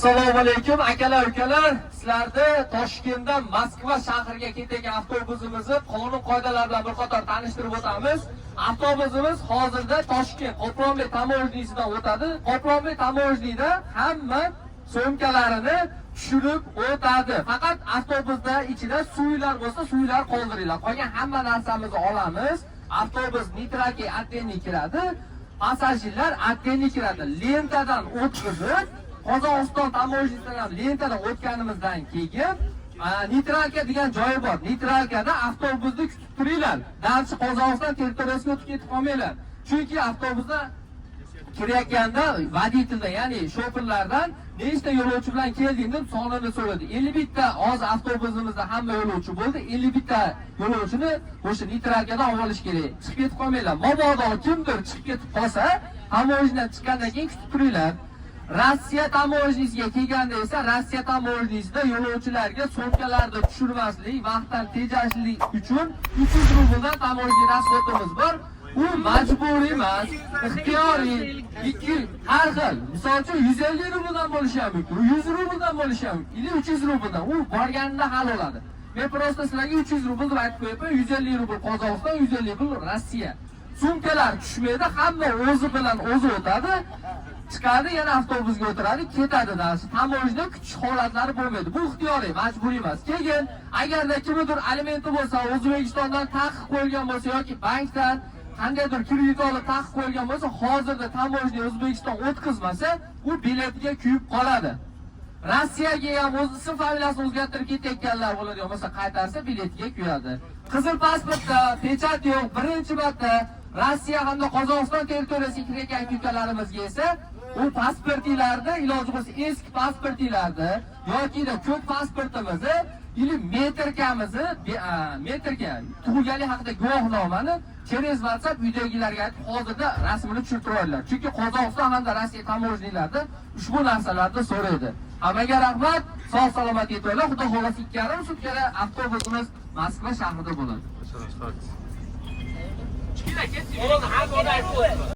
Assalomu alaykum akalar, ukalar. Sizlarni Toshkentdan Moskva shahriga ketayotgan avtobusimizni qonun qoidalar bilan bir qator tanishtirib o'tamiz. Avtobusimiz hozirda Toshkent Qoplonbek tamoyilnisidan o'tadi. Qoplonbek tamoyilnida hamma so'mkalarini tushirib o'tadi. Faqat avtobusda ichida suvlar bo'lsa, suvlar qoldiringlar. Qolgan hamma narsamizni olamiz. Avtobus neytralga antenna kiradi. Passajirlar antenna kiradi. Lentadan o'tkazib Qozog'iston tamoyilnisidan lentadan o'tganimizdan keyin neytralka degan joyi bor. Neytralkada avtobusni kutib turinglar. Darchi Qozog'iston territoriyasiga o'tib ketib qolmanglar. Chunki avtobusda kirayotganda voditeldan, ya'ni shoferlardan nechta yo'lovchi bilan kelding deb sonini so'radi. 51 ta hozir avtobusimizda hamma yo'lovchi bo'ldi. 51 ta yo'lovchini o'sha neytralkadan olib olish kerak. Chiqib ketib qolmanglar. Mabodo kimdir chiqib ketib qolsa, tamoyildan chiqqandan keyin kutib turinglar. Rossiya tamoyilnisiga kelganda esa Rossiya tamoyilnisida yo'lovchilarga so'mkalarni tushirmaslik, vaqtdan tejashlik uchun 300 rubldan tamoyilni rasxotimiz bor. U majburiy emas, ixtiyoriy. Har xil. Misol uchun 150 rubldan bo'lishi ham mumkin, 100 rubldan bo'lishi ham mumkin, 300 rubldan. U borganida hal bo'ladi. Men prosta sizlarga 300 rubl deb aytib qo'yaman. 150 rubl Qozog'iston, 150 rubl Rossiya. Sumkalar tushmaydi, hamma o'zi bilan o'zi o'tadi. Chiqadi, yana avtobusga o'tiradi, ketadi darsi. Tamoyilda kutish holatlari bo'lmaydi. Bu ixtiyoriy, majburiy emas. Keyin agarda kimdir alimenti bo'lsa, O'zbekistondan taqiq qo'yilgan bo'lsa yoki bankdan qandaydir kredit olib taqiq qo'yilgan bo'lsa, hozirda tamoyilni O'zbekiston o'tkazmasa, u biletiga kuyib qoladi. Rossiyaga ham o'z ism familiyasini o'zgartirib ketayotganlar bo'ladigan bo'lsa, qaytarsa biletiga kuyadi. Qizil pasportda pechat yo'q, birinchi marta Rossiya hamda Qozog'iston territoriyasiga kirayotgan ukalarimizga esa u pasportlarni iloji bo'lsa eski pasportlarni yoki ko'p pasportimizni ili metrkamizni metrka tug'ilganlik haqida guvohnomani через WhatsApp uydagilarga aytib hozirda rasmini tushirib olinglar. Chunki Qozog'iston hamda Rossiya tamoyilnilarida ushbu narsalarni so'raydi. Hammaga rahmat, sog' salomat yetinglar. Xudo xolasa 2,5 sutkada avtobusimiz Moskva shahrida bo'ladi.